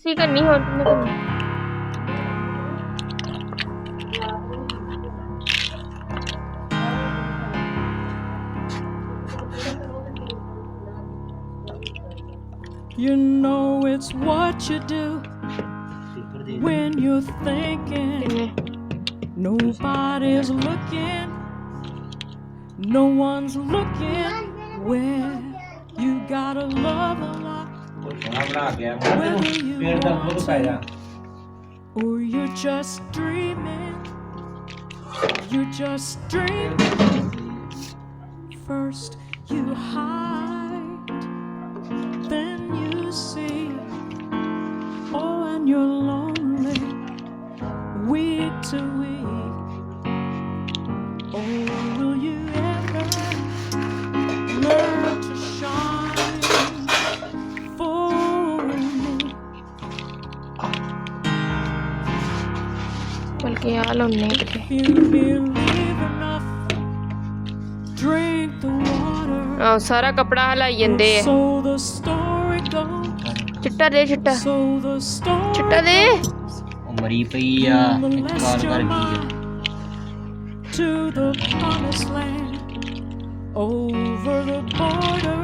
मासी करनी और किन्ने करनी You know it's what you do when you're thinking nobody's looking, no one's looking, where you gotta love a lot, whether you want to or you're just dreaming, you're just dreaming. First you hide, then you see. Oh, and you're lonely, weak to weak. Oh, will you ever learn to shine for me? बल्कि यार लोने If you believe enough, drink the water. सारा कपड़ा हलाई जंदे So the story goes. चिट्टा दे चिट्टा So the story चिट्टा दे मरी पई आ इंतकाल कर गई to the promised land, over the border,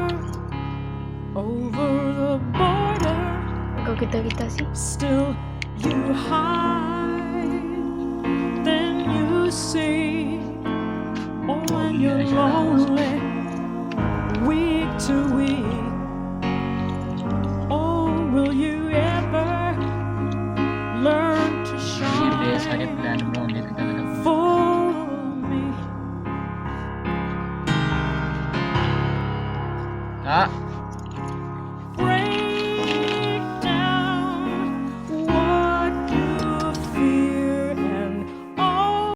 over the border. को किता सी Still you hide, then you see. Oh, and you're lonely, weak to weak. Oh, will you ever learn to ये shine सारे प्लान बनाने